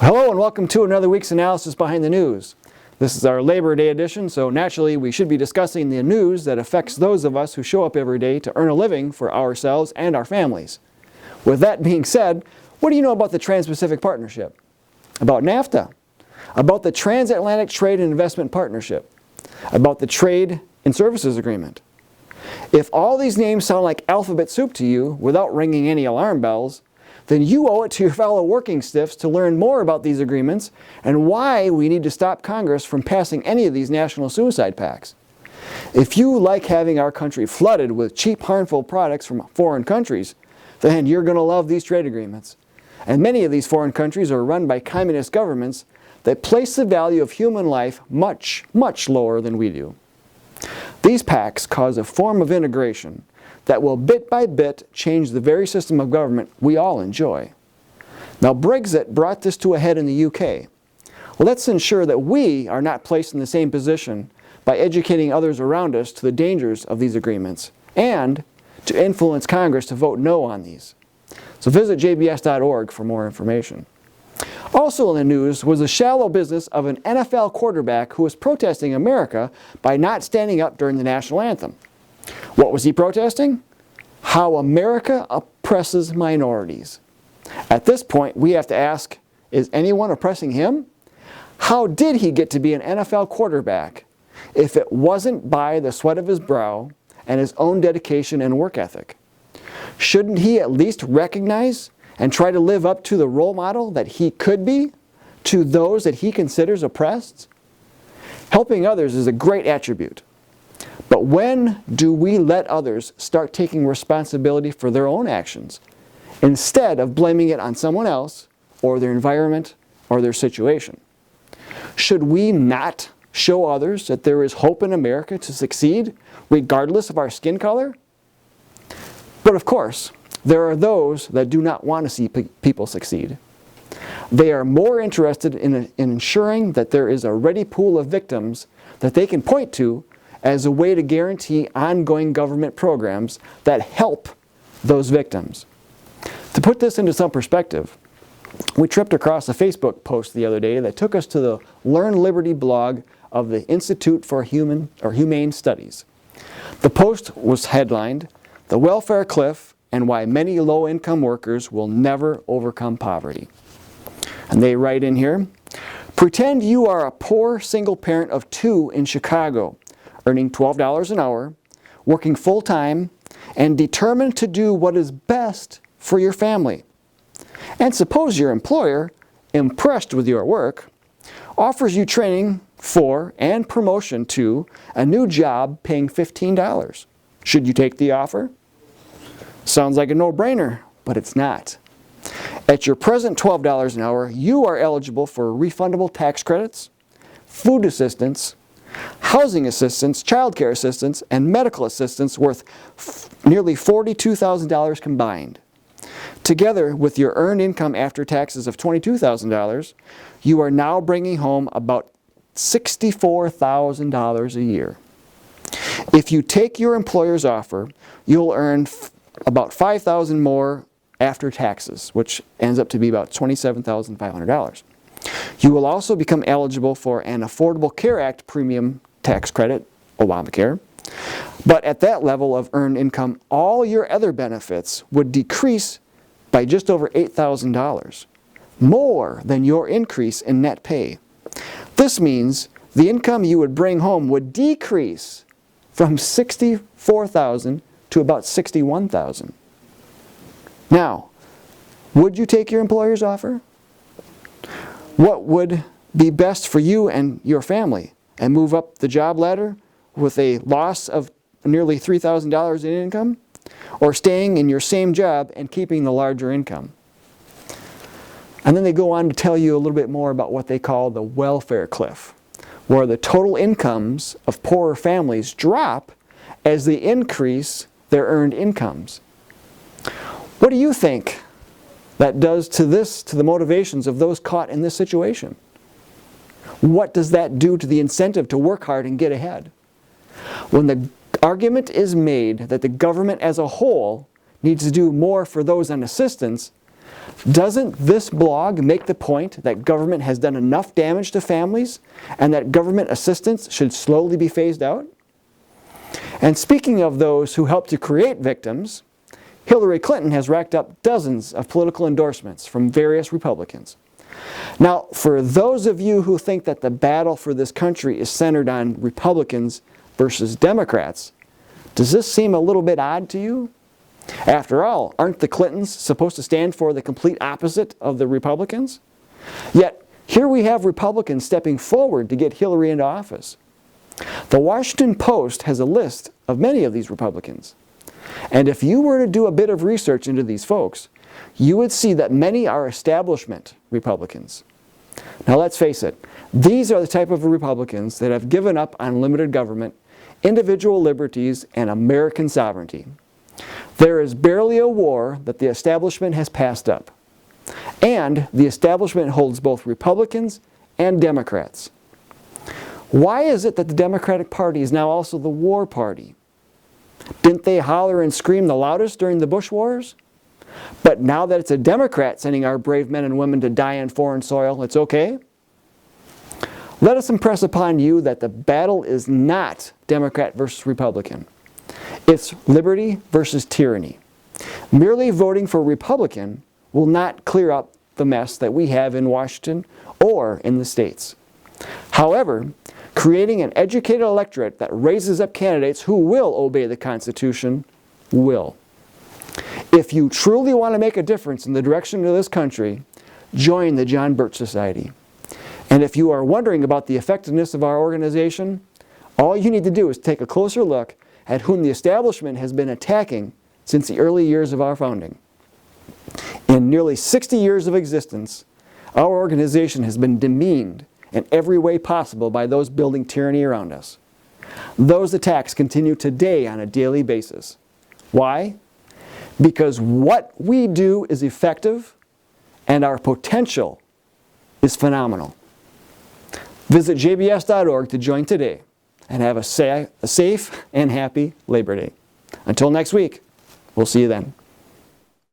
Hello and welcome to another week's analysis behind the news. This is our Labor Day edition, so naturally we should be discussing the news that affects those of us who show up every day to earn a living for ourselves and our families. With that being said, what do you know about the Trans-Pacific Partnership? About NAFTA? About the Transatlantic Trade and Investment Partnership? About the Trade and Services Agreement? If all these names sound like alphabet soup to you without ringing any alarm bells, then you owe it to your fellow working stiffs to learn more about these agreements and why we need to stop Congress from passing any of these national suicide pacts. If you like having our country flooded with cheap, harmful products from foreign countries, then you're going to love these trade agreements. And many of these foreign countries are run by communist governments that place the value of human life much, much lower than we do. These pacts cause a form of integration that will bit by bit change the very system of government we all enjoy. Now, Brexit brought this to a head in the UK. Let's ensure that we are not placed in the same position by educating others around us to the dangers of these agreements and to influence Congress to vote no on these. So visit jbs.org for more information. Also in the news was the shallow business of an NFL quarterback who was protesting America by not standing up during the national anthem. What was he protesting? How America oppresses minorities. At this point, we have to ask, is anyone oppressing him? How did he get to be an NFL quarterback if it wasn't by the sweat of his brow and his own dedication and work ethic? Shouldn't he at least recognize and try to live up to the role model that he could be to those that he considers oppressed? Helping others is a great attribute. But when do we let others start taking responsibility for their own actions instead of blaming it on someone else or their environment or their situation? Should we not show others that there is hope in America to succeed regardless of our skin color? But of course, there are those that do not want to see people succeed. They are more interested in ensuring that there is a ready pool of victims that they can point to as a way to guarantee ongoing government programs that help those victims. To put this into some perspective, we tripped across a Facebook post the other day that took us to the Learn Liberty blog of the Institute for Humane Studies. The post was headlined, "The Welfare Cliff and Why Many Low-Income Workers Will Never Overcome Poverty." And they write in here, "Pretend you are a poor single parent of 2 in Chicago, earning $12 an hour, working full-time, and determined to do what is best for your family. And suppose your employer, impressed with your work, offers you training for and promotion to a new job paying $15. Should you take the offer?" Sounds like a no-brainer, but it's not. At your present $12 an hour, you are eligible for refundable tax credits, food assistance, housing assistance, child care assistance, and medical assistance worth nearly $42,000 combined. Together with your earned income after taxes of $22,000, you are now bringing home about $64,000 a year. If you take your employer's offer, you'll earn about $5,000 more after taxes, which ends up to be about $27,500. You will also become eligible for an Affordable Care Act premium tax credit, Obamacare. But at that level of earned income, all your other benefits would decrease by just over $8,000, more than your increase in net pay. This means the income you would bring home would decrease from $64,000 to about $61,000. Now, would you take your employer's offer? What would be best for you and your family, and move up the job ladder with a loss of nearly $3,000 in income, or staying in your same job and keeping the larger income? And then they go on to tell you a little bit more about what they call the welfare cliff, where the total incomes of poorer families drop as they increase their earned incomes. What do you think that does to the motivations of those caught in this situation? What does that do to the incentive to work hard and get ahead? When the argument is made that the government as a whole needs to do more for those on assistance, Doesn't this blog make the point that government has done enough damage to families and that government assistance should slowly be phased out? And speaking of those who helped to create victims, Hillary Clinton has racked up dozens of political endorsements from various Republicans. Now, for those of you who think that the battle for this country is centered on Republicans versus Democrats, does this seem a little bit odd to you? After all, aren't the Clintons supposed to stand for the complete opposite of the Republicans? Yet, here we have Republicans stepping forward to get Hillary into office. The Washington Post has a list of many of these Republicans. And if you were to do a bit of research into these folks, you would see that many are establishment Republicans. Now let's face it, these are the type of Republicans that have given up on limited government, individual liberties, and American sovereignty. There is barely a war that the establishment has passed up. And the establishment holds both Republicans and Democrats. Why is it that the Democratic Party is now also the war party? Didn't they holler and scream the loudest during the Bush Wars? But now that it's a Democrat sending our brave men and women to die on foreign soil, it's okay? Let us impress upon you that the battle is not Democrat versus Republican. It's liberty versus tyranny. Merely voting for Republican will not clear up the mess that we have in Washington or in the states. However, creating an educated electorate that raises up candidates who will obey the Constitution will. If you truly want to make a difference in the direction of this country, join the John Birch Society. And if you are wondering about the effectiveness of our organization, all you need to do is take a closer look at whom the establishment has been attacking since the early years of our founding. In nearly 60 years of existence, our organization has been demeaned in every way possible by those building tyranny around us. Those attacks continue today on a daily basis. Why? Because what we do is effective and our potential is phenomenal. Visit jbs.org to join today and have a safe and happy Labor Day. Until next week, we'll see you then.